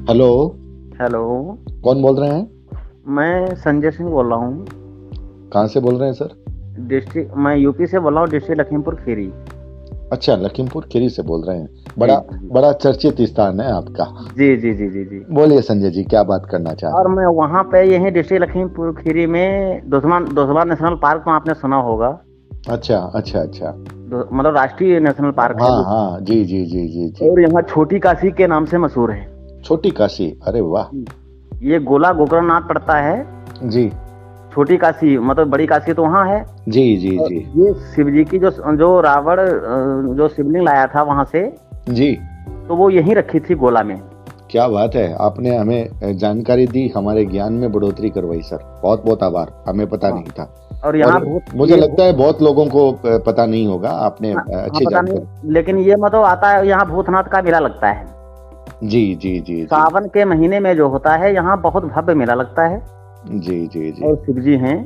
Hello. Hello. कौन बोल रहे हैं? मैं संजय सिंह बोल रहा हूँ। कहाँ से बोल रहे हैं सर? मैं यूपी से बोल रहा हूँ, डिस्ट्रिक्ट लखीमपुर खीरी। अच्छा, लखीमपुर खीरी से बोल रहे हैं। जी बड़ा जी बड़ा चर्चित स्थान है आपका। जी जी जी जी जी। बोलिए संजय जी, क्या बात करना चाह और रहे हैं? मैं वहाँ पे यही डिस्ट्रिक्ट लखीमपुर खीरी में दोसवा नेशनल पार्क तो आपने सुना होगा। अच्छा अच्छा अच्छा। मतलब राष्ट्रीय नेशनल पार्क है हाँ वो। हाँ, जी जी जी जी जी। और यहाँ छोटी काशी के नाम से मशहूर है। छोटी काशी, अरे वाह। ये गोला गोकर्णनाथ पड़ता है। जी छोटी काशी मतलब बड़ी काशी तो वहाँ है। जी जी और जी ये शिव जी की जो जो रावण जो शिवलिंग लाया था वहां से, जी। तो वो यहीं रखी थी गोला में। क्या बात है, आपने हमें जानकारी दी, हमारे ज्ञान में बढ़ोतरी करवाई सर। बहुत बहुत आभार, हमें पता हाँ। नहीं था। और और यहाँ बहुत मुझे लगता है बहुत लोगों को पता नहीं होगा, आपने हाँ, हाँ अच्छी पता जानकारी। नहीं, लेकिन ये मतलब आता है यहाँ भूतनाथ का मेला लगता है। जी जी जी जी सावन के महीने में जो होता है यहाँ बहुत भव्य मेला लगता है। जी जी जी। और शिव जी हैं।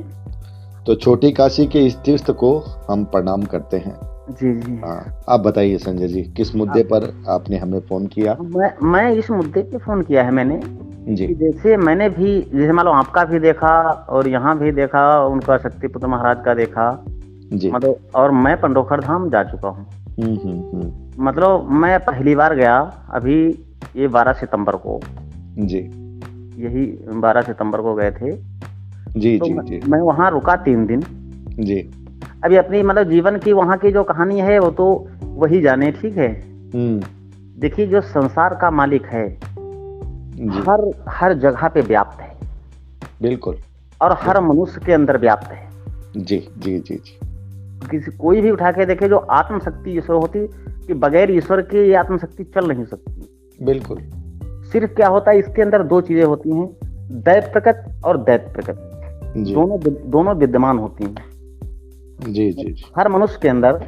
तो छोटी काशी के इस तीर्थ को हम प्रणाम करते हैं। जी जी। हाँ, आप बताइए संजय जी, किस मुद्दे हाँ, पर आपने हमें फोन किया? मैं इस मुद्दे पे फोन किया है मैंने जी कि जैसे मैंने भी जैसे मान लो आपका भी देखा और यहाँ भी देखा, उनका शक्तिपुत्र महाराज का देखा। जी। मतलब और मैं पंडोखर धाम जा चुका हूँ। मतलब मैं पहली बार गया अभी ये 12 सितंबर को। जी यही 12 सितंबर को गए थे। जी तो जी जी मैं वहाँ रुका 3 दिन। जी। अभी अपनी मतलब जीवन की वहाँ की जो कहानी है वो तो वही जाने, ठीक है। हम्म। देखिए जो संसार का मालिक है जी हर हर जगह पे व्याप्त है बिल्कुल। और हर मनुष्य के अंदर व्याप्त है। जी जी जी जी। किसी कोई भी उठा के देखे जो आत्मशक्ति ईश्वर होती कि बगैर ईश्वर के ये आत्मशक्ति चल नहीं सकती। बिल्कुल। सिर्फ क्या होता है इसके अंदर दो चीजें होती हैं, दैव प्रकट और दैत प्रकट। जी दोनों विद्यमान होती हैं जी जी जी हर मनुष्य के अंदर।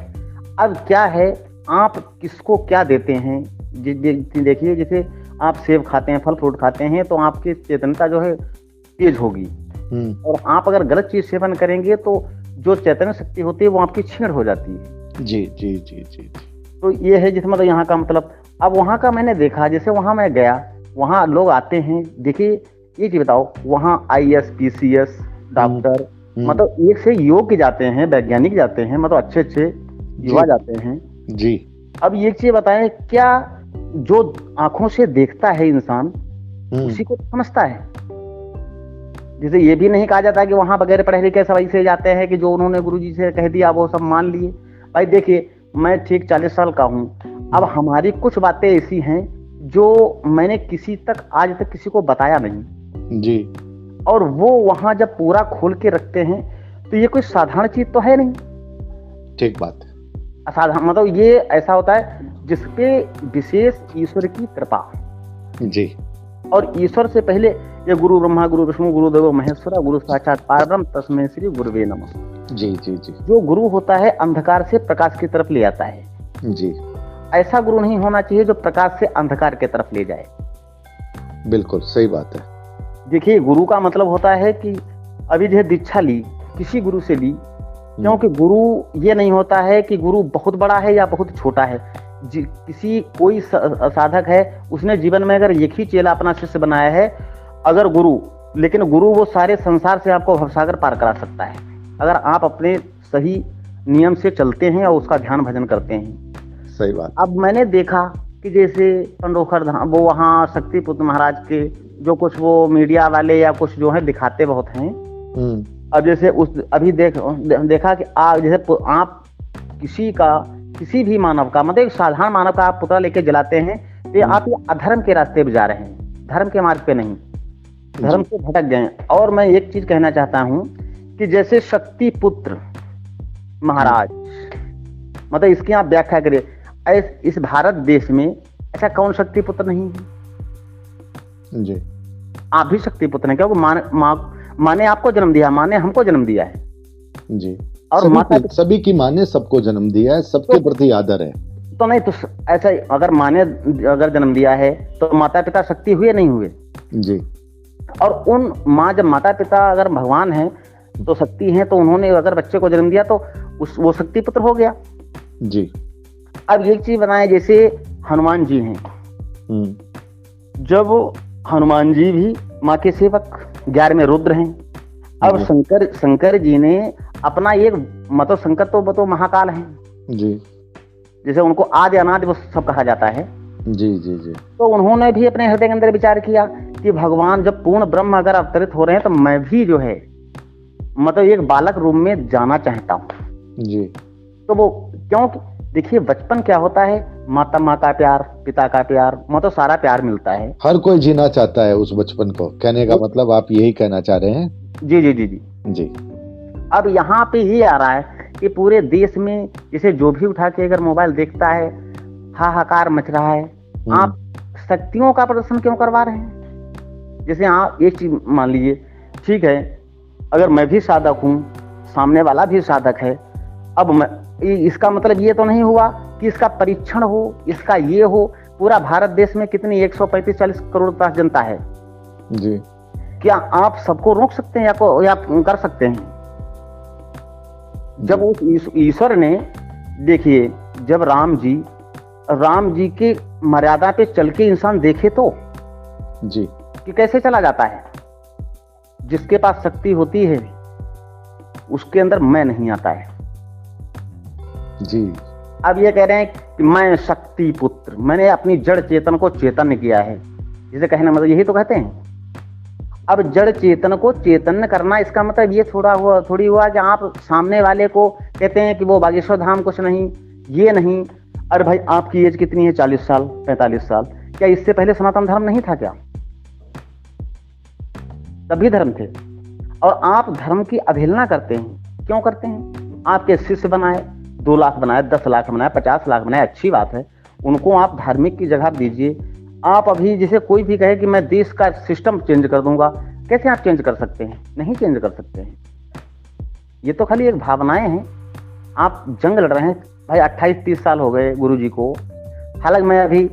अब क्या है, आप किसको क्या देते हैं। देखिए जैसे आप सेब खाते हैं, फल फ्रूट खाते हैं, तो आपकी चेतनता जो है तेज होगी। और आप अगर गलत चीज सेवन करेंगे तो जो चैतन्य शक्ति होती है वो आपकी छीण हो जाती है। जी जी जी जी। तो ये है जिसमें मतलब यहाँ का मतलब। अब वहाँ का मैंने देखा, जैसे वहाँ मैं गया, वहाँ लोग आते हैं। देखिए ये चीज बताओ, वहाँ IAS PCS डॉक्टर मतलब एक से योग्य जाते हैं, वैज्ञानिक जाते हैं, मतलब अच्छे अच्छे युवा जाते हैं जी। अब ये चीज बताएं, क्या जो आंखों से देखता है इंसान उसी को समझता है। जैसे ये भी नहीं कहा जाता कि वहां बगैर पढ़े लिखे सभी से जाते हैं कि जो उन्होंने गुरुजी से कह दिया वो सब मान लिए। भाई देखिए मैं ठीक 40 साल का हूँ। अब हमारी कुछ बातें ऐसी हैं जो मैंने किसी तक आज तक किसी को बताया नहीं जी। और वो वहां जब पूरा खोल के रखते हैं तो ये कोई साधारण चीज तो है नहीं। ठीक बात है। असाधारण मतलब ये ऐसा होता है जिसपे विशेष ईश्वर की कृपा। जी। और ईश्वर से पहले ये गुरु ब्रह्मा गुरु विष्णु गुरुदेव महेश्वरा गुरु साक्षात परब्रह्म तस्मै श्री गुरुवे नमः। जी जी जी। जो गुरु होता है अंधकार से प्रकाश की तरफ ले आता है। जी ऐसा गुरु नहीं होना चाहिए जो प्रकाश से अंधकार की तरफ ले जाए। बिल्कुल सही बात है। देखिए गुरु का मतलब होता है कि अभी जो दीक्षा ली किसी गुरु से ली, क्योंकि गुरु ये नहीं होता है कि गुरु बहुत बड़ा है या बहुत छोटा है। किसी कोई साधक है उसने जीवन में अगर एक ही चेला अपना शिष्य बनाया है अगर गुरु, लेकिन गुरु वो सारे संसार से आपको भवसागर पार करा सकता है अगर आप अपने सही नियम से चलते हैं और उसका ध्यान भजन करते हैं। सही बात। अब मैंने देखा कि जैसे पंडोखर धाम वो वहाँ शक्तिपुत्र महाराज के जो कुछ वो मीडिया वाले या कुछ जो है दिखाते बहुत हैं। अब जैसे उस अभी देखा कि जैसे आप किसी भी मानव का मतलब एक साधारण मानव का आप पुतला लेके जलाते हैं तो आप ये अधर्म के रास्ते पे जा रहे हैं, धर्म के मार्ग पे नहीं, धर्म से भटक गए। और मैं एक चीज कहना चाहता हूँ कि जैसे शक्तिपुत्र महाराज मतलब इसकी आप व्याख्या करिए, इस भारत देश में ऐसा कौन शक्तिपुत्र नहीं है। जी। आप भी शक्तिपुत्र हैं क्योंकि माँ ने आपको जन्म दिया, माँ ने हमको जन्म दिया है। जी। और सभी की माँ ने सबको जन्म दिया है, सबके प्रति आदर है। तो नहीं तो ऐसा अगर माँ ने अगर जन्म दिया है तो माता पिता शक्ति हुए नहीं हुए। जी। और उन माँ जब माता पिता अगर भगवान हैं तो शक्ति हैं, तो उन्होंने अगर बच्चे को जन्म दिया तो वो शक्ति पुत्र हो गया। जी। अब एक चीज बनाए, जैसे हनुमान जी हैं, जब हनुमान जी भी माँ के सेवक, 11वें रुद्र हैं। अब शंकर जी ने अपना एक मतलब शंकर तो महाकाल हैं जी, जैसे उनको आदि अनादि वो सब कहा जाता है। जी जी जी। तो उन्होंने भी अपने हृदय के अंदर विचार किया कि भगवान जब पूर्ण ब्रह्म अगर अवतरित हो रहे हैं तो मैं भी जो है मतलब एक बालक रूप में जाना चाहता हूँ जी। तो वो क्योंकि देखिए बचपन क्या होता है, माँ का प्यार, पिता का प्यार, मतलब सारा प्यार मिलता है। हर कोई जीना चाहता है उस बचपन को, कहने का मतलब आप यही कहना चाह रहे हैं? जी जी जी जी जी। अब यहाँ पे ये आ रहा है कि पूरे देश में जैसे जो भी उठा के अगर मोबाइल देखता है हाहाकार मच रहा है। आप शक्तियों का प्रदर्शन क्यों करवा रहे हैं? जैसे आप एक चीज मान लीजिए, ठीक है अगर मैं भी साधक हूँ, सामने वाला भी साधक है, अब मैं इसका मतलब ये तो नहीं हुआ कि इसका परीक्षण हो, इसका ये हो। पूरा भारत देश में कितनी 135-40 करोड़ पास जनता है जी। क्या आप सबको रोक सकते हैं या कर सकते हैं? जब उस ईश्वर ने देखिए जब राम जी के मर्यादा पे चल के इंसान देखे तो जी कि कैसे चला जाता है। जिसके पास शक्ति होती है उसके अंदर मैं नहीं आता है जी। अब ये कह रहे हैं कि मैं शक्ति पुत्र, मैंने अपनी जड़ चेतन को चेतन किया है। जिसे कहना मतलब यही तो कहते हैं। अब जड़ चेतन को चेतन करना इसका मतलब ये थोड़ी हुआ कि आप सामने वाले को कहते हैं कि वो बागेश्वर धाम कुछ नहीं, ये नहीं। अरे भाई आपकी एज कितनी है? 40 साल 45 साल। क्या इससे पहले सनातन धर्म नहीं था क्या? तभी धर्म थे। और आप धर्म की अवहेलना करते हैं। क्यों करते हैं? आपके शिष्य बनाए, 2 लाख बनाए, 10 लाख बनाए, 50 लाख बनाए, अच्छी बात है, उनको आप धार्मिक की जगह दीजिए। आप अभी जैसे कोई भी कहे कि मैं देश का सिस्टम चेंज कर दूंगा, कैसे आप चेंज कर सकते हैं? नहीं चेंज कर सकते हैं। ये तो खाली एक भावनाएं हैं। आप जंग लड़ रहे हैं भाई। 28-30 साल हो गए गुरु जी को। हालांकि मैं अभी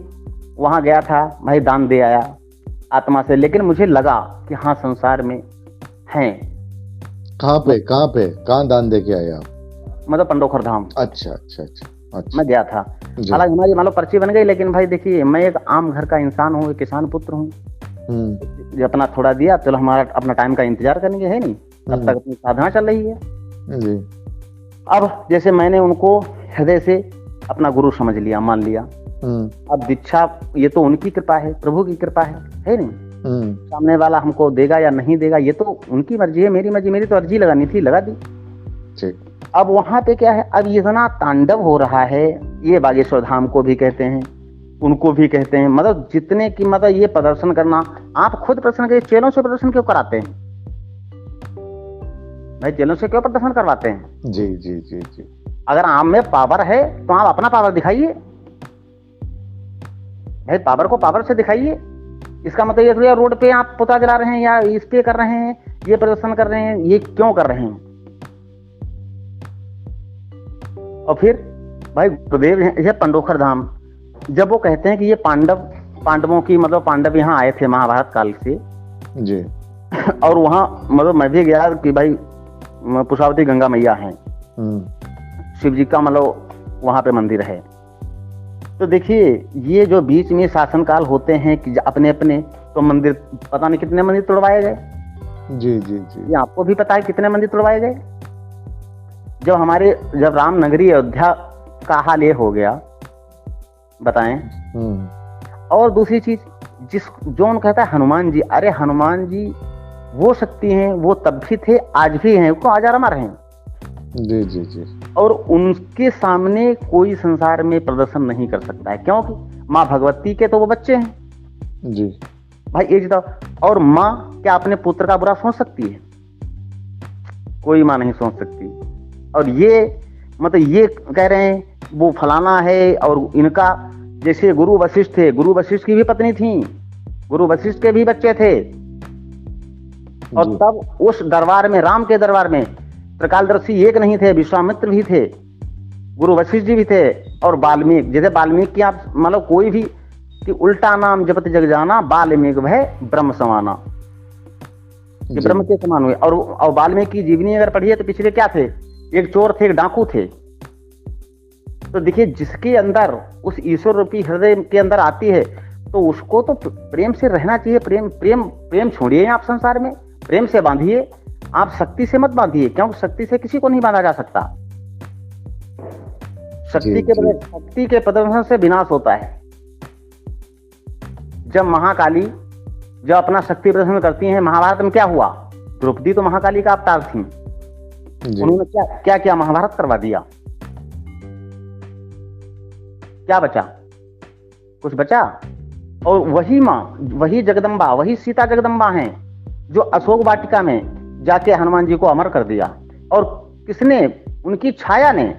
वहां गया था भाई, दान दे आया आत्मा से, लेकिन मुझे लगा कि हाँ संसार में हैं। कहाँ दान दे के आए आप? मतलब पंडोखर धाम। अच्छा। मैं गया था। हालांकि हमारी मान लो पर्ची बन गई, लेकिन भाई देखिए मैं एक आम घर का इंसान हूँ, एक किसान पुत्र हूँ। जो अपना थोड़ा दिया, चलो हमारा अपना टाइम का इंतजार करेंगे, है नहीं, तब तक अपनी साधना चल रही है जी। अब जैसे मैंने उनको हृदय से अपना गुरु समझ लिया, मान लिया। अब दीक्षा ये तो उनकी कृपा है, प्रभु की कृपा है नहीं। सामने वाला हमको देगा या नहीं देगा ये तो उनकी मर्जी है, मेरी मर्जी। मेरी तो अर्जी लगानी थी, लगा दी। अब वहां पे क्या है, अब इतना तांडव हो रहा है। ये बागेश्वर धाम को भी कहते हैं, उनको भी कहते हैं, मतलब जितने की मतलब ये प्रदर्शन करना। आप खुद प्रदर्शन करिए, चेलों से प्रदर्शन क्यों कराते हैं भाई? चेलों से क्यों प्रदर्शन करवाते हैं? जी जी जी जी। अगर आम में पावर है तो आप अपना पावर दिखाइए भाई, पावर को पावर से दिखाइए। इसका मतलब ये थोड़ी रोड पे आप पुतला जला रहे हैं या इस पे कर रहे हैं, ये प्रदर्शन कर रहे हैं, ये क्यों कर रहे हैं? और फिर भाई गुरुदेव ये पंडोखर धाम, जब वो कहते हैं कि ये पांडवों की मतलब पांडव यहाँ आए थे महाभारत काल से जी। और वहाँ मतलब मैं भी गया कि भाई पुष्पावती गंगा मैया हैं, शिव जी का मतलब वहाँ पे मंदिर है। तो देखिए ये जो बीच में शासनकाल होते हैं कि अपने अपने तो मंदिर, पता नहीं कितने मंदिर तोड़वाए गए। जी जी जी। ये आपको भी पता है कितने मंदिर तोड़वाए गए। जब राम नगरी अयोध्या का हाल ये हो गया, बताएं। और दूसरी चीज जो उन कहता है हनुमान जी, अरे हनुमान जी वो शक्ति हैं, वो तब भी थे, आज भी हैं, वो आज अमर हैं। जी जी जी। और उनके सामने कोई संसार में प्रदर्शन नहीं कर सकता है, क्योंकि माँ भगवती के तो वो बच्चे हैं जी भाई। ये बताओ, और माँ क्या अपने पुत्र का बुरा सोच सकती है? कोई माँ नहीं सोच सकती। और ये मतलब ये कह रहे हैं वो फलाना है, और इनका जैसे गुरु वशिष्ठ थे, गुरु वशिष्ठ की भी पत्नी थी, गुरु वशिष्ठ के भी बच्चे थे। और तब उस दरबार में, राम के दरबार में त्रिकालदर्शी एक नहीं थे, विश्वामित्र भी थे, गुरु वशिष्ठ जी भी थे, और वाल्मीकि। जैसे वाल्मीकि आप मतलब कोई भी कि उल्टा नाम जपत जग जाना, वाल्मीकि भय ब्रह्म समाना, ये ब्रह्म के समान हुए। और वाल्मीकि की जीवनी अगर पढ़िए तो पिछले क्या थे, एक चोर थे, एक डाकू थे। तो देखिए जिसके अंदर उस ईश्वर रूपी हृदय के अंदर आती है, तो उसको तो प्रेम से रहना चाहिए। प्रेम प्रेम प्रेम छोड़िए आप संसार में, प्रेम से बांधिए। आप शक्ति से मत बांधिए, क्योंकि शक्ति से किसी को नहीं बांधा जा सकता। शक्ति के प्रदर्शन से विनाश होता है। जब महाकाली जब अपना शक्ति प्रदर्शन करती हैं, महाभारत में क्या हुआ? द्रौपदी तो महाकाली का अवतार थी, उन्होंने क्या क्या किया? महाभारत करवा दिया। क्या बचा? कुछ बचा? और वही माँ, वही जगदम्बा, वही सीता जगदम्बा हैं जो अशोक वाटिका में जाके हनुमान जी को अमर कर दिया। और किसने? उनकी छाया ने।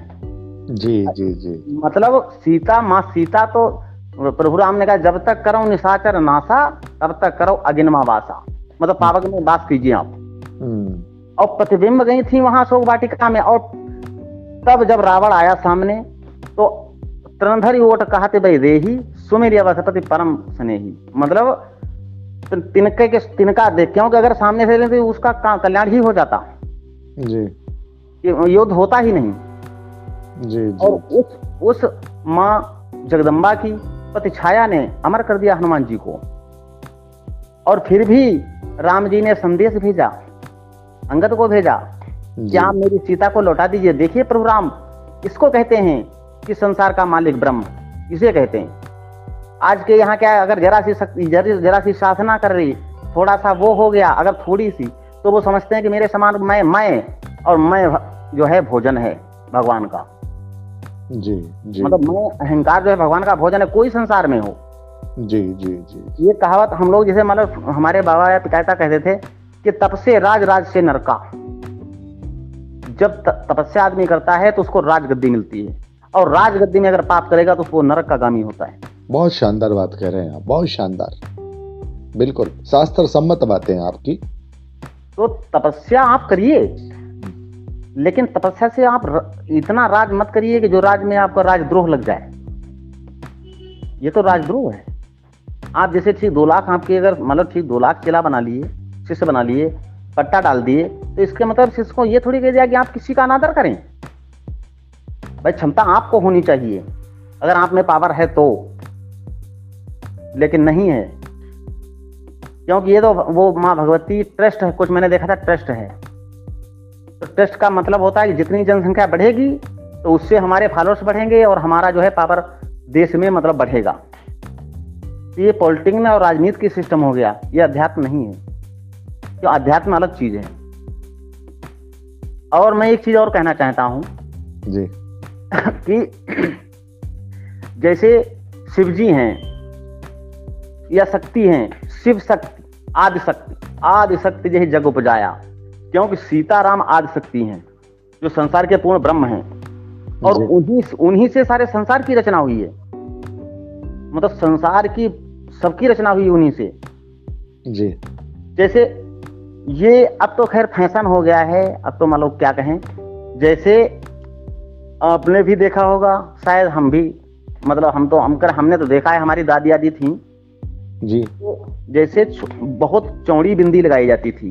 जी जी जी। मतलब सीता, माँ सीता तो प्रभु राम ने कहा जब तक करो निशाचर नासा तब तक करो अगिनमा वासा, मतलब पावक में वास कीजिए आप। और प्रतिबिंब गई थी वहां अशोक वाटिका में। और तब जब रावण आया सामने तो त्रनधरी ओट कहते भाई रेही सुमेर अवसपति परम स्नेही, मतलब तिनका देख, क्योंकि अगर सामने से लेते उसका कल्याण ही हो जाता जी, युद्ध होता ही नहीं जी, जी। और उस माँ जगदम्बा की पति छाया ने अमर कर दिया हनुमान जी को। और फिर भी राम जी ने संदेश भेजा, अंगद को भेजा कि आप मेरी सीता को लौटा दीजिए। देखिए प्रभु राम, इसको कहते हैं कि संसार का मालिक ब्रह्म, इसे कहते हैं। आज के यहाँ क्या है, अगर जरा सी साधना कर रही, थोड़ा सा वो हो गया, अगर थोड़ी सी, तो वो समझते हैं कि मेरे समान मैं जो है भोजन है भगवान का। जी जी। मतलब मैं, अहंकार जो है भगवान का भोजन है, कोई संसार में हो। जी जी जी। ये कहावत हम लोग जैसे मतलब हमारे बाबा या पिताता कहते थे कि तप से राज से नरका। जब तपस्या आदमी करता है तो उसको राजगद्दी मिलती है, और राजगद्दी में अगर पाप करेगा तो उसको नरक का गामी होता है। बहुत शानदार बात कह रहे हैं आप, बहुत शानदार, बिल्कुल शास्त्र सम्मत बातें हैं आपकी। तो तपस्या आप करिए, लेकिन तपस्या से आप इतना राज मत करिए कि जो राज में आपका राजद्रोह लग जाए। ये तो राजद्रोह है। आप जैसे ठीक 2 लाख आपके, अगर मतलब ठीक 2 लाख चेला बना लिए, शिष्य बना लिए, पट्टा डाल दिए, तो इसके मतलब शिष्य को ये थोड़ी कह दिया कि आप किसी का अनादर करें। भाई क्षमता आपको होनी चाहिए, अगर आप में पावर है तो, लेकिन नहीं है। क्योंकि ये तो वो माँ भगवती ट्रस्ट है, कुछ मैंने देखा था ट्रस्ट है। तो ट्रस्ट का मतलब होता है कि जितनी जनसंख्या बढ़ेगी तो उससे हमारे फॉलोअर्स बढ़ेंगे और हमारा जो है पावर देश में मतलब बढ़ेगा। ये पॉलिटिक्स में और राजनीति की सिस्टम हो गया, ये अध्यात्म नहीं है। तो अध्यात्म अलग चीज है। और मैं एक चीज और कहना चाहता हूं जी कि जैसे शिव जी हैं या शक्ति हैं, शिव शक्ति, आदि शक्ति जैसे जग उपजाया, क्योंकि सीताराम आदि शक्ति हैं जो संसार के पूर्ण ब्रह्म हैं, और उन्हीं से सारे संसार की रचना हुई है। मतलब संसार की सबकी रचना हुई उन्हीं से जी। जैसे ये अब तो खैर फैशन हो गया है, अब तो मान लो क्या कहें, जैसे आपने भी देखा होगा, शायद हम भी, मतलब हमने तो देखा है, हमारी दादी आदि थी जी, तो जैसे बहुत चौड़ी बिंदी लगाई जाती थी।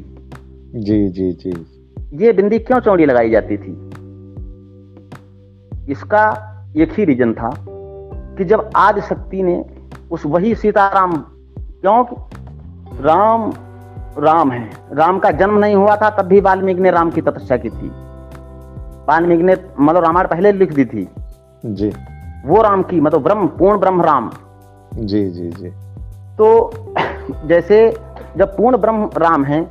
जी जी जी। ये बिंदी क्यों चौड़ी लगाई जाती थी? इसका एक ही रीजन था कि जब आदि शक्ति ने वही सीताराम, क्योंकि राम है, राम का जन्म नहीं हुआ था तब भी वाल्मीकि ने राम की तपस्या की थी। वाल्मीकि ने मतलब रामायण पहले लिख दी थी जी, वो राम की, मतलब पूर्ण ब्रह्म राम। जी जी जी। तो जैसे जब पूर्ण ब्रह्म राम है,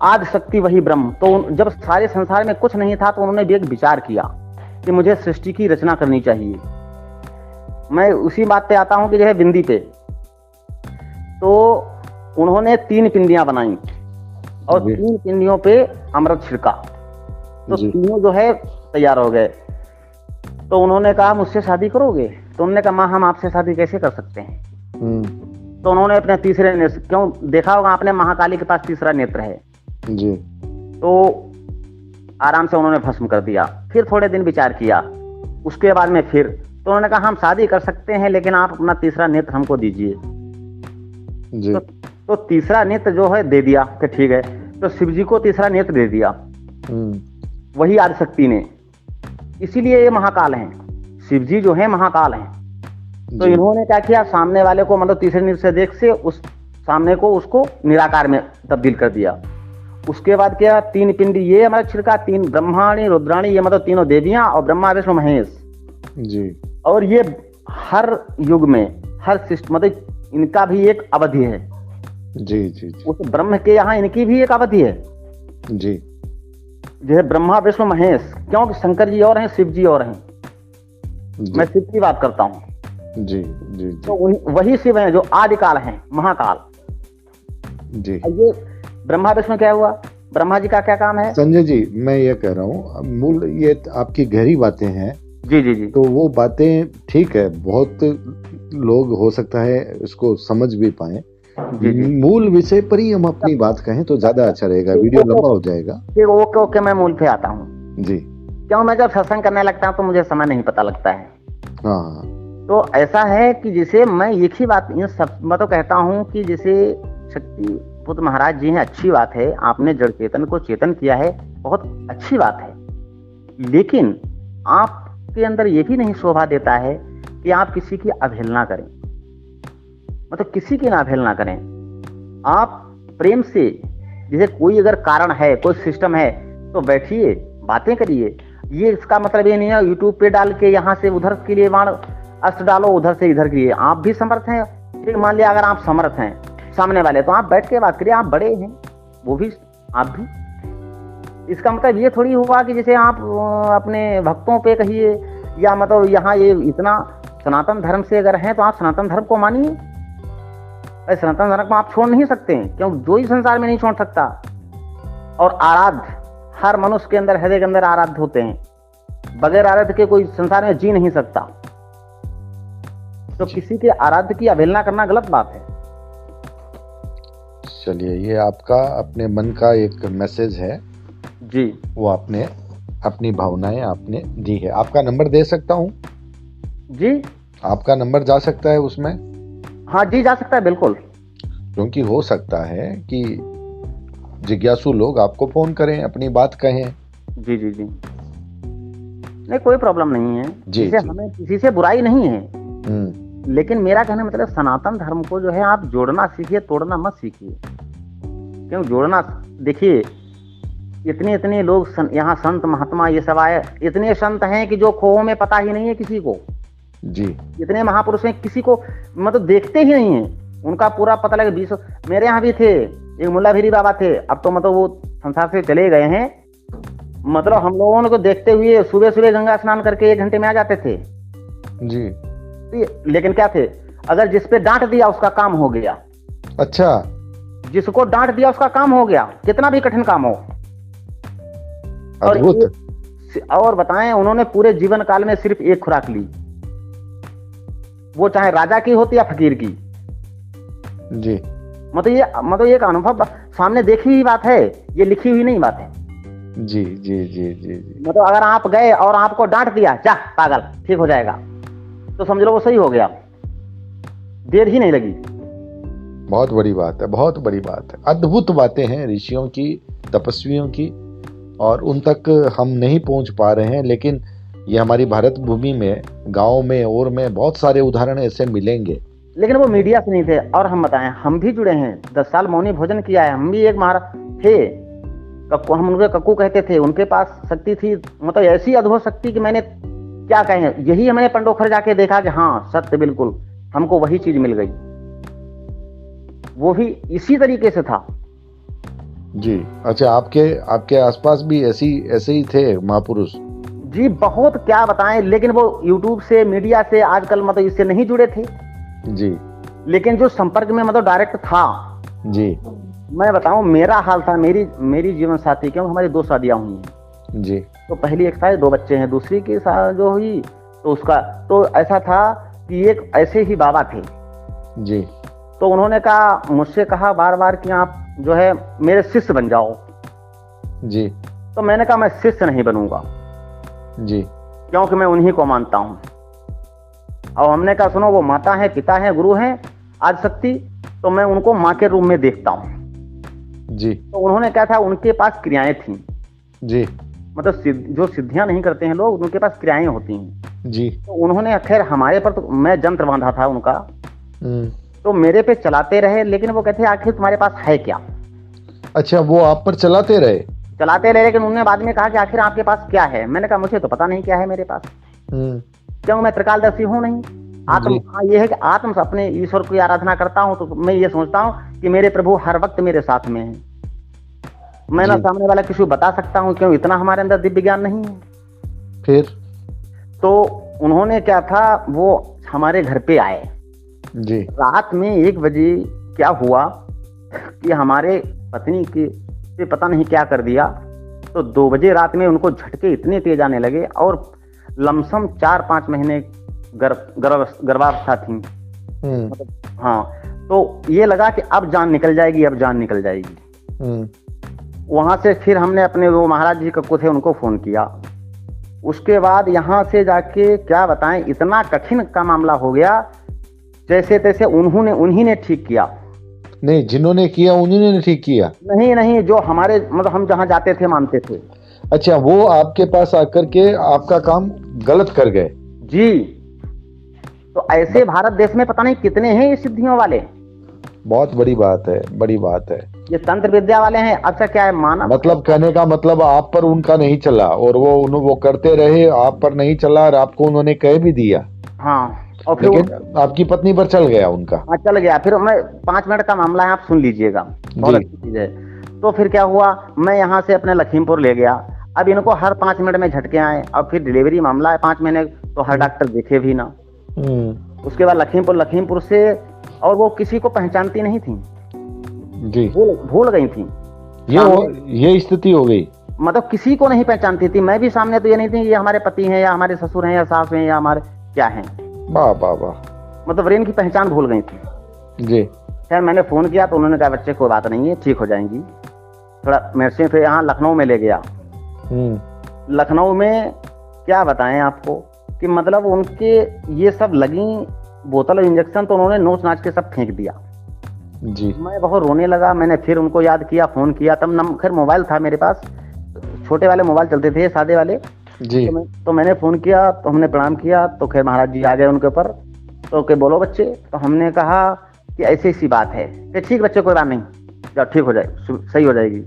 आदि शक्ति वही ब्रह्म, तो जब सारे संसार में कुछ नहीं था तो उन्होंने भी एक विचार किया कि मुझे सृष्टि की रचना करनी चाहिए। मैं उसी बात पे आता हूं कि जो है बिंदी पे, तो उन्होंने 3 पिंडियां बनाई और 3 पिंडियों पे अमृत छिड़का, तो तीनों जो है तैयार हो गए। तो उन्होंने कहा मुझसे शादी करोगे? तो उन्होंने कहा माँ हम आपसे शादी कैसे कर सकते हैं? तो उन्होंने अपने तीसरे नेत्र, क्यों देखा होगा आपने महाकाली के पास तीसरा नेत्र है जी, तो आराम से उन्होंने भस्म कर दिया। फिर थोड़े दिन विचार किया, उसके बाद में फिर तो उन्होंने कहा हम शादी कर सकते हैं लेकिन आप अपना तीसरा नेत्र हमको दीजिए जी। तो तीसरा नेत्र जो है दे दिया कि ठीक है। तो शिव जी को तीसरा नेत्र दे दिया वही आदिशक्ति ने, इसीलिए ये महाकाल हैं। शिव जी जो है महाकाल हैं, तो इन्होंने क्या किया, सामने वाले को मतलब तीसरे निर्देश से उस सामने को उसको निराकार में तब्दील कर दिया। उसके बाद क्या, 3 पिंड ये हमारा छिड़का, 3 ब्रह्माणी रुद्राणी, ये मतलब तीनों देवियां, और ब्रह्मा विष्णु महेश जी। और ये हर युग में हर सिस्टम मतलब इनका भी एक अवधि है जी जी, जी। उस ब्रह्म के यहाँ इनकी भी एक अवधि है जी। जो है ब्रह्मा विष्णु महेश, क्योंकि शंकर जी और हैं, शिव जी और हैं। मैं शिव की बात करता हूँ जी जी, जी। तो वही शिव हैं जो आदिकाल हैं, महाकाल जी। ये ब्रह्मा विष्णु क्या हुआ, ब्रह्मा जी का क्या काम है? संजय जी, मैं ये कह रहा हूँ, मूल ये आपकी गहरी बातें हैं जी जी जी। तो वो बातें ठीक है, बहुत लोग हो सकता है इसको समझ भी पाए। मूल विषय पर ही हम अपनी बात कहें तो ज्यादा अच्छा रहेगा, वीडियो लंबा हो जाएगा। ओके ओके, मैं मूल पे आता हूँ जी। क्यों, मैं जब सत्संग करने लगता हूँ तो मुझे समय नहीं पता लगता है। हाँ, तो ऐसा है कि जिसे मैं एक ही बात इन सब मैं तो कहता हूँ कि जैसे शक्ति पुत्र महाराज जी हैं, अच्छी बात है, आपने जड़ चेतन को चेतन किया है, बहुत अच्छी बात है। लेकिन आपके अंदर ये भी नहीं शोभा देता है कि आप किसी की अवहेलना करें, मतलब किसी की ना अवहेलना करें। आप प्रेम से, जैसे कोई अगर कारण है, कोई सिस्टम है, तो बैठिए, बातें करिए। ये इसका मतलब ये नहीं है यूट्यूब पे डाल के यहाँ से उधर के लिए बाण अस्त्र डालो, उधर से इधर के लिए। आप भी समर्थ हैं, ठीक, मान लिया अगर आप समर्थ हैं सामने वाले, तो आप बैठ के बात करिए, आप बड़े हैं, वो भी, आप भी। इसका मतलब ये थोड़ी हुआ कि जैसे आप अपने भक्तों पे कहिए, या मतलब यहाँ ये इतना सनातन धर्म से अगर हैं तो आप सनातन धर्म को मानिए। सनातन धर्म को आप छोड़ नहीं सकते हैं, क्योंकि जो ही संसार में नहीं छोड़ सकता। और आराध्य, हर मनुष्य के अंदर, हृदय के अंदर आराध्य होते हैं, बगैर आराध्य के कोई संसार में जी नहीं सकता। तो किसी के आराध्य की अवहेलना करना गलत बात है। चलिए, ये आपका अपने मन का एक मैसेज है जी, वो आपने अपनी भावनाएं आपने दी है। आपका नंबर दे सकता हूँ जी? आपका नंबर जा सकता है उसमें? हाँ जी, जा सकता है, बिल्कुल। क्योंकि हो सकता है कि जिज्ञासु लोग आपको फोन करें, अपनी बात कहें। जी जी जी, नहीं, कोई प्रॉब्लम नहीं है जी, जी। हमें किसी से बुराई नहीं है, लेकिन मेरा कहने मतलब सनातन धर्म को जो है आप जोड़ना सीखिए, तोड़ना मत सीखिए। क्यों जोड़ना? देखिए, इतने लोग यहाँ संत महात्मा ये सब आए, इतने संत हैं कि जो खोह में पता ही नहीं है किसी को जी। इतने महापुरुष हैं, किसी को मतलब देखते ही नहीं है, उनका पूरा पता लगे। 20 मेरे यहाँ भी थे, एक मुल्ला भिरी बाबा थे, अब तो मतलब वो संसार से चले गए हैं। मतलब हम लोगों को देखते हुए सुबह सुबह गंगा स्नान करके 1 घंटे में आ जाते थे जी। लेकिन क्या थे, अगर जिस पे डांट दिया उसका काम हो गया। अच्छा, जिसको डांट दिया उसका काम हो गया, कितना भी कठिन काम हो। और बताएं, उन्होंने पूरे जीवन काल में सिर्फ एक खुराक ली, वो चाहे राजा की होती या फकीर की जी। मतलब एक अनुभव सामने देखी हुई बात है, ये लिखी हुई नहीं बात है जी जी जी जी जी। मतलब अगर आप गए और आपको डांट दिया, जा पागल, ठीक हो जाएगा, तो समझ लो वो सही हो गया, देर ही नहीं लगी। बहुत बड़ी बात है, बहुत बड़ी बात है। अद्भुत बातें हैं ऋषियों की, तपस्वियों की, और उन तक हम नहीं पहुंच पा रहे हैं। लेकिन ये हमारी भारत भूमि में, गांव में और में बहुत सारे उदाहरण ऐसे मिलेंगे, लेकिन वो मीडिया से नहीं थे। और हम बताएं, हम भी जुड़े हैं, 10 साल मौनी भोजन किया है। हम भी एक महाराज थे, कक्कू, हम उनके कक्कू कहते थे, उनके पास शक्ति थी, मतलब ऐसी अद्भुत शक्ति कि मैंने क्या कहें, यही हमने पंडोखर जाके देखा कि हाँ सत्य, बिल्कुल हमको वही चीज मिल गई, वो भी इसी तरीके से था जी। अच्छा, आपके आसपास भी ऐसे ही थे महापुरुष जी? बहुत, क्या बताएं, लेकिन वो यूट्यूब से, मीडिया से आजकल मतलब इससे नहीं जुड़े थे जी। लेकिन जो संपर्क में मतलब डायरेक्ट था जी। मैं बताऊं, मेरा हाल था, मेरी जीवन साथी, क्योंकि हमारी 2 शादियां हुई हैं जी। तो पहली एक शादी, 2 बच्चे हैं, दूसरी की जो हुई तो उसका तो ऐसा था कि एक ऐसे ही बाबा थे जी। तो उन्होंने कहा, मुझसे कहा बार बार कि आप जो है मेरे शिष्य बन जाओ जी। तो मैंने कहा मैं शिष्य नहीं बनूंगा जी, क्योंकि मैं उन्हीं को मानता हूं। और हमने कहा, सुनो, वो माता है, पिता है, गुरु हैं, आदि शक्ति, तो मैं उनको माँ के रूप में देखता हूं जी। तो उन्होंने कहा था, उनके पास क्रियाएं थी जी, मतलब जो सिद्धियां नहीं करते हैं लोग, उनके पास क्रियाएं होती हैं जी। तो उन्होंने खैर हमारे पर, तो मैं जंत्र बांधा था उनका, तो मेरे पे चलाते रहे, लेकिन वो कहते आखिर तुम्हारे पास है क्या। अच्छा, वो आप पर चलाते रहे? चलाते रहे, लेकिन उन्होंने बाद में कहा कि आखिर आपके पास क्या है। मैंने कहा मुझे तो पता नहीं क्या है मेरे पास, क्यों मैं त्रिकालदर्शी हूं नहीं। आत्म, हाँ ये है कि आत्म अपने ईश्वर की आराधना करता हूं, तो मैं ये सोचता हूं कि मेरे प्रभु हर वक्त मेरे साथ में है। मैं ना सामने वाला किसी को बता सकता हूं, क्यों इतना हमारे अंदर दिव्य ज्ञान नहीं है। फिर तो उन्होंने क्या था, वो हमारे घर पे आए जी। रात में 1 बजे। क्या हुआ कि हमारे पत्नी के पता नहीं क्या कर दिया, तो 2 बजे रात में उनको झटके इतने तेज आने लगे, और लमसम 4-5 महीने गर्भावस्था थी। मतलब हाँ, तो ये लगा कि अब जान निकल जाएगी, अब जान निकल जाएगी। वहां से फिर हमने अपने वो महाराज जी कक्कू थे उनको फोन किया। उसके बाद यहाँ से जाके क्या बताएं, इतना कठिन का मामला हो गया, जैसे तैसे उन्हीं ने ठीक किया। नहीं, जिन्होंने किया उन्हीं ने ठीक किया? नहीं, जो हमारे मतलब हम जहाँ जाते थे मानते थे। अच्छा, वो आपके पास आकर के आपका काम गलत कर गए? जी। तो ऐसे भारत देश में पता नहीं कितने हैं ये सिद्धियों वाले। बहुत बड़ी बात है, बड़ी बात है। ये तंत्र विद्या वाले हैं। अच्छा क्या है, मानव मतलब कहने का मतलब आप पर उनका नहीं चला, और वो करते रहे, आप पर नहीं चला, और आपको उन्होंने कह भी दिया। हाँ, और फिर लेकिन आपकी पत्नी पर चल गया उनका। हाँ, चल गया। फिर मैं 5 मिनट का मामला है, आप सुन लीजिएगा, बहुत अच्छी चीज है। तो फिर क्या हुआ, मैं यहाँ से अपने लखीमपुर ले गया। अब इनको हर 5 मिनट में झटके आए, और फिर डिलीवरी मामला है 5 महीने, तो हर डॉक्टर देखे भी ना। उसके बाद लखीमपुर से, और वो किसी को पहचानती नहीं थी जी, भूल गई थी। ये स्थिति हो गई, मतलब किसी को नहीं पहचानती थी। मैं भी सामने तो ये नहीं थी ये हमारे पति हैं या हमारे ससुर हैं या सास हैं या हमारे क्या हैं। वाह वाह वाह। मतलब इनकी पहचान भूल गई थी जी। खैर मैंने फोन किया तो उन्होंने कहा बच्चे कोई बात नहीं है, ठीक हो जाएंगी। थोड़ा मेरे से फिर यहाँ लखनऊ में ले गया। लखनऊ में क्या बताएं आपको कि मतलब उनके ये सब लगी बोतल इंजेक्शन, तो उन्होंने नोच नाच के सब फेंक दिया जी। मैं बहुत रोने लगा। मैंने फिर उनको याद किया, फोन किया, तब खैर मोबाइल था मेरे पास, छोटे वाले मोबाइल चलते थे सादे वाले जी। तो मैंने फोन किया, तो हमने प्रणाम किया, तो खैर महाराज जी आ गए उनके ऊपर। तो के बोलो बच्चे, तो हमने कहा कि ऐसी सी बात है कि ठीक बच्चे कोई बात नहीं, जाओ ठीक हो जाए, सही हो जाएगी।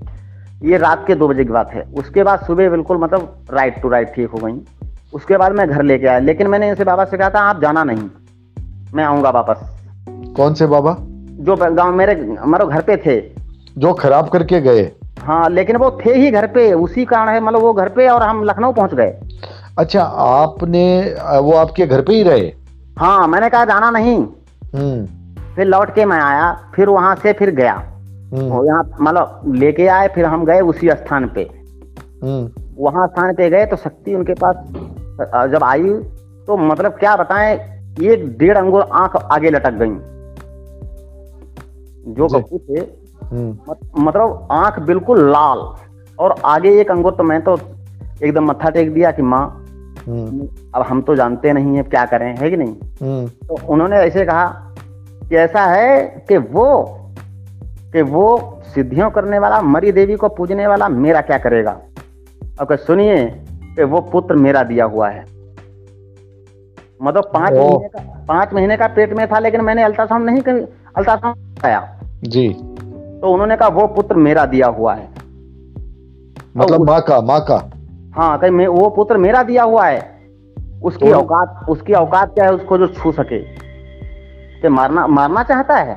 ये रात के 2 बजे की बात है। उसके बाद सुबह बिल्कुल मतलब राइट टू राइट ठीक हो गई। उसके बाद मैं घर लेके आया, लेकिन मैंने इनसे बाबा से कहा था आप जाना नहीं, मैं आऊंगा वापस। कौन से बाबा? जो गांव मेरे घर पे थे, जो खराब करके गए। हाँ, लेकिन वो थे ही घर पे, उसी कारण है मतलब वो घर पे और हम लखनऊ पहुंच गए। अच्छा, आपने वो आपके घर पे ही रहे? हाँ, मैंने कहा जाना नहीं। फिर लौट के मैं आया, फिर वहां से फिर गया, यहाँ मतलब लेके आए, फिर हम गए उसी स्थान पे। वहां स्थान पे गए तो शक्ति उनके पास जब आई तो मतलब क्या बताएं, 1-1.5 अंगुर आंख आगे लटक गई जो कप्पू थे। मतलब आंख बिल्कुल लाल और आगे 1 अंगुर, तो मैं तो एकदम मत्था टेक दिया कि माँ अब हम तो जानते नहीं है क्या करें, है कि नहीं। तो उन्होंने ऐसे कहा कि ऐसा है कि वो सिद्धियों करने वाला, मरी देवी को पूजने वाला मेरा क्या करेगा। अब सुनिए कि वो पुत्र मेरा दिया हुआ है। मतलब 5 महीने का पेट में था, लेकिन मैंने अल्ट्रासाउंड कराया जी। तो उन्होंने कहा वो पुत्र मेरा दिया हुआ है, मतलब माँ का हाँ, कहीं वो पुत्र मेरा दिया हुआ है। उसकी औकात क्या है उसको जो छू सके, कि मारना चाहता है।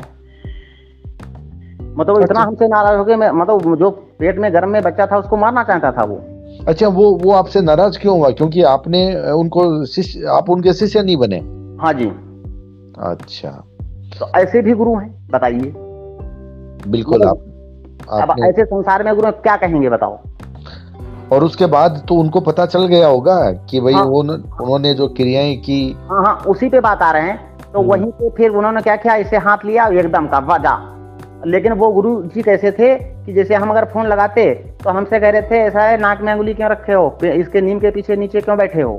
मतलब इतना हमसे नाराज हो गए, मतलब जो पेट में गर्भ में बच्चा था उसको मारना चाहता था वो। अच्छा, वो आपसे नाराज क्यों हुआ? क्योंकि आपने आप उनके शिष्य नहीं बने? हाँ जी। अच्छा, तो ऐसे भी गुरु हैं, बताइए। बिल्कुल। अब ऐसे संसार में गुरु क्या कहेंगे बताओ। और उसके बाद तो उनको पता चल गया होगा कि भाई हाँ, उन्होंने जो क्रियाएं की। हाँ, उसी पे बात आ रहे हैं। तो वहीं पे फिर उन्होंने क्या किया, इसे हाथ लिया एकदम का वाजा। लेकिन वो गुरु जी कैसे थे कि जैसे हम अगर फोन लगाते तो हमसे कह रहे थे ऐसा है, नाक में अंगुली क्यों रखे हो, इसके नीम के पीछे नीचे क्यों बैठे हो।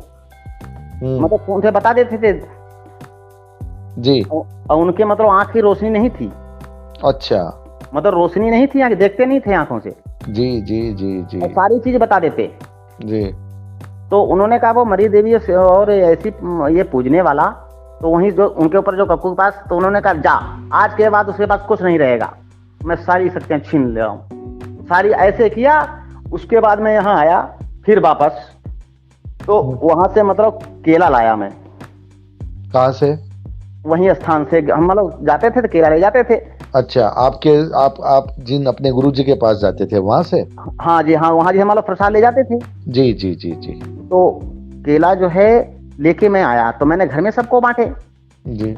मतलब फोन से बता देते थे जी। और उनके मतलब आंख की रोशनी नहीं थी। अच्छा, मतलब रोशनी नहीं थी, आंख देखते नहीं थे आंखों से। जी जी जी जी, सारी चीज बता देते जी। तो उन्होंने कहा वो मरी देवी और ऐसी ये पूजने वाला, तो वहीं जो उनके ऊपर जो कक्कू के पास, तो उन्होंने कहा जा, आज के बाद उसके पास कुछ नहीं रहेगा, मैं सारी शक्तियां छीन ले रहा हूँ। सारी ऐसे किया। उसके बाद मैं यहाँ आया फिर वापस, तो वहां से मतलब केला लाया मैं। कहाँ से? वहीं स्थान से हम मतलब जाते थे तो केला ले जाते थे। अच्छा, आप जिन अपने गुरुजी के पास जाते थे वहां से? हाँ जी, हाँ वहाँ जी हम लोग प्रसाद ले जाते थे। जी जी जी जी। तो केला जो है लेके मैं आया, तो मैंने घर में सबको बांटे जी।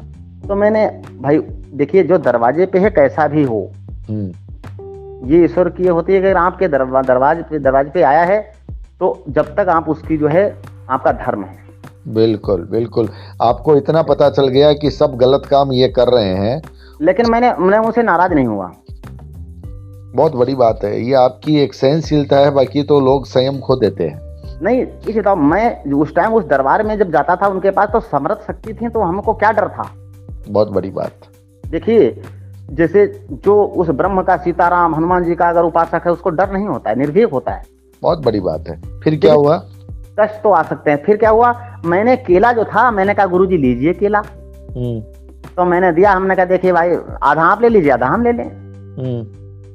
तो मैंने, भाई देखिए जो दरवाजे पे है कैसा भी हो, ये ईश्वर की होती है कि अगर आपके दरवाजे पे आया है तो जब तक आप उसकी जो है आपका धर्म है। बिल्कुल बिल्कुल। आपको इतना पता चल गया कि सब गलत काम ये कर रहे हैं, लेकिन मैं उनसे नाराज नहीं हुआ। बहुत बड़ी बात है ये, आपकी एक सहनशीलता है, बाकी तो लोग संयम खो देते हैं। नहीं, इस बताओ, मैं उस टाइम उस दरबार में जब जाता था उनके पास, तो समर्थ शक्ति थी, तो हमको क्या डर था। बहुत बड़ी बात। देखिए जैसे जो उस ब्रह्म का, सीताराम हनुमान जी का अगर उपासक है, उसको डर नहीं होता है, निर्भीक होता है। बहुत बड़ी बात है। फिर क्या हुआ? कष्ट तो आ सकते हैं। फिर क्या हुआ, मैंने केला जो था, मैंने कहा गुरुजी लीजिए केला। तो मैंने दिया, हमने कहा देखिए भाई, आधा आप ले लीजिए आधा हम ले लें।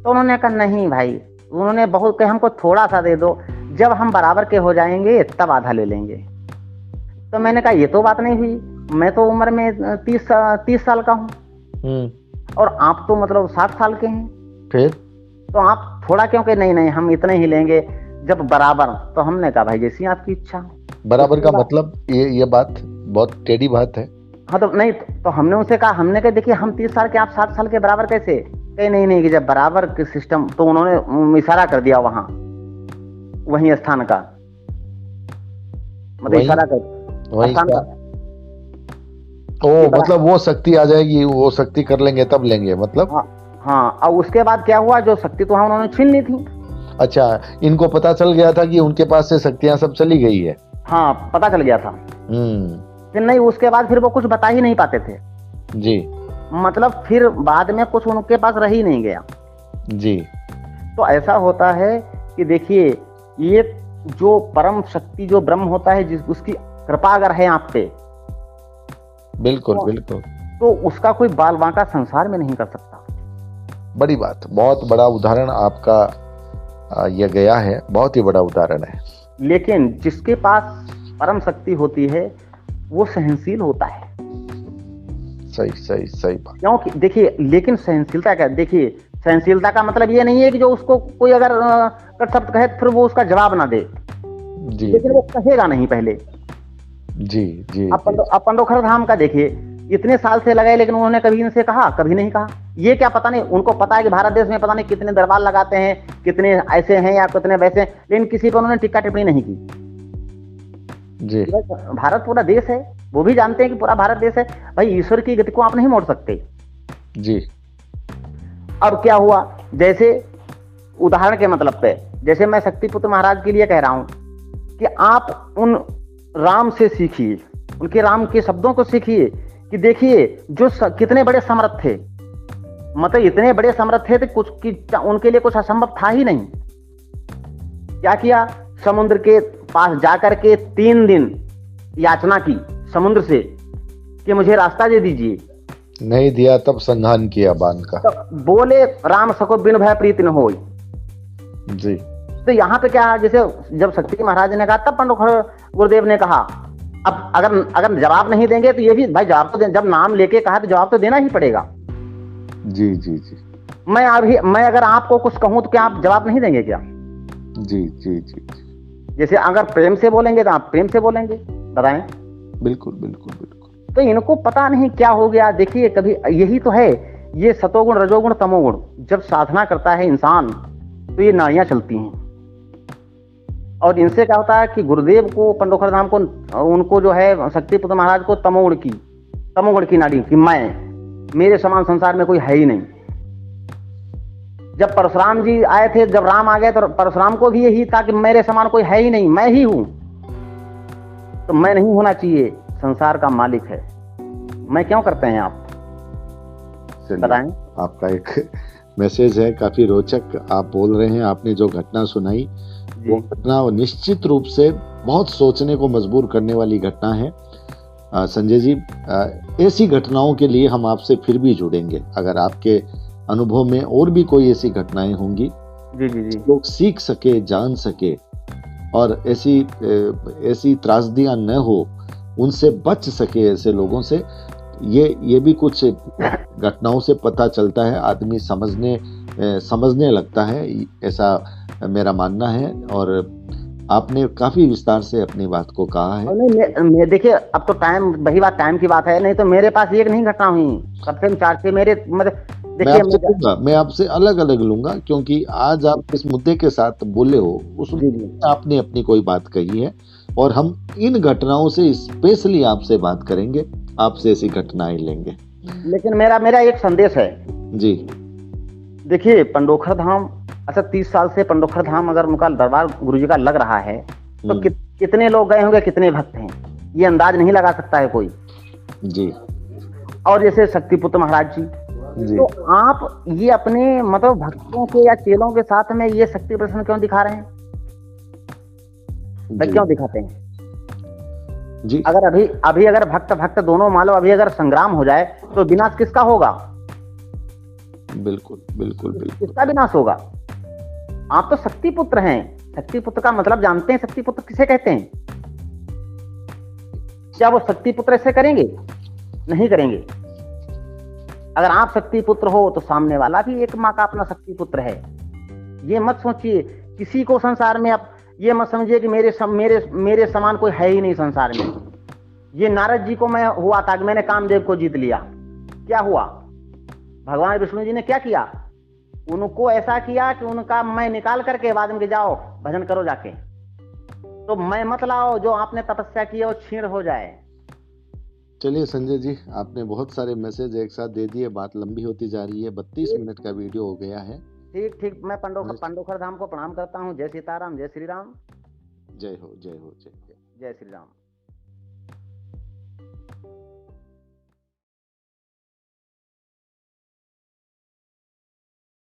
तो उन्होंने कहा नहीं भाई, उन्होंने बहुत कहा हमको थोड़ा सा दे दो, जब हम बराबर के हो जाएंगे तब आधा ले लेंगे। तो मैंने कहा ये तो बात नहीं हुई, मैं तो उम्र में 30 साल का हूँ और आप तो मतलब 60 साल के हैं। फिर तो आप थोड़ा क्यों के नहीं हम इतने ही लेंगे जब बराबर। तो हमने कहा भाई जैसी आपकी इच्छा। बराबर का मतलब ये बात बहुत टेढ़ी बात है। हाँ तो नहीं, तो हमने उनसे कहा, हमने कहा देखिए हम 30 साल के, आप 60 साल के, बराबर कैसे? कहे नहीं कि जब बराबर के सिस्टम, तो उन्होंने इशारा कर दिया वहां, वही स्थान का, मतलब इशारा कर स्थान का। ओ मतलब वो शक्ति आ जाएगी, वो शक्ति कर लेंगे तब लेंगे मतलब। हाँ। और उसके बाद क्या हुआ, जो शक्ति तो उन्होंने छीन ली थी। अच्छा, इनको पता चल गया था कि उनके पास से शक्तियां सब चली गई है। हाँ पता चल गया था। फिर नहीं, उसके बाद फिर वो कुछ बता ही नहीं पाते थे जी। मतलब फिर बाद में कुछ उनके पास रह ही नहीं गया जी। तो ऐसा होता है कि देखिए, ये जो परम शक्ति जो ब्रह्म होता है, जिस उसकी कृपा अगर है आप पे, बिल्कुल बिल्कुल, तो उसका कोई बाल बांका संसार में नहीं कर सकता। बड़ी बात, बहुत बड़ा उदाहरण आपका यह गया है, बहुत ही बड़ा उदाहरण है। लेकिन जिसके पास परम शक्ति होती है वो सहनशील होता है। सही बात। क्योंकि देखिए, लेकिन सहनशीलता क्या, देखिए सहनशीलता का मतलब ये नहीं है कि जो उसको कोई अगर कट शब्द कहे फिर वो उसका जवाब ना दे जी, लेकिन वो कहेगा नहीं पहले। जी जी। अब पंडोखर धाम का देखिए, इतने साल से लगाए लेकिन उन्होंने कभी इनसे कहा, कभी नहीं कहा। ये क्या पता नहीं, उनको पता है कि भारत देश में पता नहीं कितने दरबार लगाते हैं, कितने ऐसे हैं या कितने वैसे, लेकिन किसी पर उन्होंने टिक्का टिप्पणी नहीं की जी। भारत पूरा देश है, वो भी जानते हैं कि पूरा भारत देश है भाई, ईश्वर की गति को आप नहीं मोड़ सकते जी। अब क्या हुआ, जैसे उदाहरण के मतलब पे, जैसे मैं शक्तिपुत्र महाराज के लिए कह रहा हूं कि आप उन राम से सीखिए, उनके राम के शब्दों को सीखिए कि देखिए जो कितने बड़े समर्थ थे, मतलब इतने बड़े समर्थ थे तो उनके लिए कुछ असंभव था ही नहीं। क्या किया, समुद्र के पास जाकर के 3 दिन याचना की समुद्र से कि मुझे रास्ता दे दीजिए, नहीं दिया तब संधान किया बांध का। तो बोले राम सको बिन भय प्रीति न होई जी। तो यहाँ पे क्या, जैसे जब शक्ति महाराज ने कहा तब पंडोखर गुरुदेव ने कहा, अब अगर जवाब नहीं देंगे तो ये भी भाई जवाब तो जब नाम लेके कहा तो जवाब तो देना ही पड़ेगा। जी जी जी। मैं अगर आपको कुछ कहूं तो क्या आप जवाब नहीं देंगे क्या? जी जी जी। जैसे अगर प्रेम से बोलेंगे तो आप प्रेम से बोलेंगे, बताएं। बिल्कुल बिल्कुल बिल्कुल। तो इनको पता नहीं क्या हो गया। देखिए कभी यही तो है, ये सतोगुण रजोगुण तमोगुण जब साधना करता है इंसान तो ये नाड़ियां चलती हैं। और इनसे क्या होता है कि गुरुदेव को, पंडोखर धाम को, उनको जो है शक्तिपुत्र महाराज को तमोगुण की नाड़ी कि मेरे समान संसार में कोई है ही नहीं। जब परशुराम जी आए थे, जब राम आ गए तो परशुराम को भी यही था कि मेरे समान कोई है ही नहीं, मैं ही हूं, तो मैं नहीं होना चाहिए, संसार का मालिक है, मैं क्यों करते हैं आप बताएं। आपका एक मैसेज है काफी रोचक, आप बोल रहे हैं, आपने जो घटना सुनाई वो घटना निश्चित रूप से बहुत सोचने को मजबूर करने वाली घटना है। संजय जी, ऐसी घटनाओं के लिए हम आपसे फिर भी जुड़ेंगे। अगर आपके अनुभव में और भी कोई ऐसी घटनाएं होंगी जी जी जी, लोग सीख सके, जान सके और ऐसी त्रासदियां न हो, उनसे बच सके ऐसे लोगों से, ये भी कुछ घटनाओं से पता चलता है, आदमी समझने लगता है, ऐसा मेरा मानना है। और आपने काफी विस्तार से अपनी बात को कहा है। नहीं, देखिए अब तो टाइम, वही बात, टाइम की बात है, नहीं तो मेरे पास एक नहीं घटना हुई, कम से कम 4-6 मेरे, मतलब देखिए मैं आपसे अलग अलग लूंगा, क्योंकि आज आप जिस मुद्दे के साथ बोले हो उस आपने अपनी कोई बात कही है, और हम इन घटनाओं से स्पेशली आपसे बात करेंगे, आपसे ऐसी घटनाएं लेंगे। लेकिन मेरा एक संदेश है जी। देखिए, पंडोखर धाम, अच्छा 30 साल से पंडोखर धाम अगर उनका दरबार गुरुजी का लग रहा है तो कितने लोग गए होंगे, कितने भक्त हैं, ये अंदाज नहीं लगा सकता है कोई जी। और जैसे शक्तिपुत्र महाराज जी, तो आप ये अपने मतलब भक्तों के या चेलों के साथ में ये शक्ति प्रदर्शन क्यों दिखा रहे हैं, क्यों दिखाते हैं जी? अगर अभी अगर भक्त दोनों मान लो अभी अगर संग्राम हो जाए तो विनाश किसका होगा? बिल्कुल बिल्कुल बिल्कुल, किसका विनाश होगा? आप तो शक्तिपुत्र हैं, शक्तिपुत्र का मतलब जानते हैं, शक्तिपुत्र किसे कहते हैं? क्या वो शक्तिपुत्र ऐसे करेंगे? नहीं करेंगे। अगर आप शक्तिपुत्र हो तो सामने वाला भी एक माँ का अपना शक्तिपुत्र है। ये मत सोचिए किसी को संसार में, आप ये मत समझिए कि मेरे समान कोई है ही नहीं संसार में। ये नारद जी को मैं हुआ था कि मैंने कामदेव को जीत लिया, क्या हुआ? भगवान विष्णु जी ने क्या किया? उनको ऐसा किया कि उनका मैं निकाल करके बाद में जाओ भजन करो जाके, तो मैं मत लाओ, जो आपने तपस्या की है वो छीण हो जाए। चलिए संजय जी, आपने बहुत सारे मैसेज एक साथ दे दिए, बात लंबी होती जा रही है, 32 मिनट का वीडियो हो गया है। ठीक, मैं पंडोखर धाम को प्रणाम करता हूँ। जय सीताराम, जय श्री राम। जय हो, जय हो, जय जय श्री राम।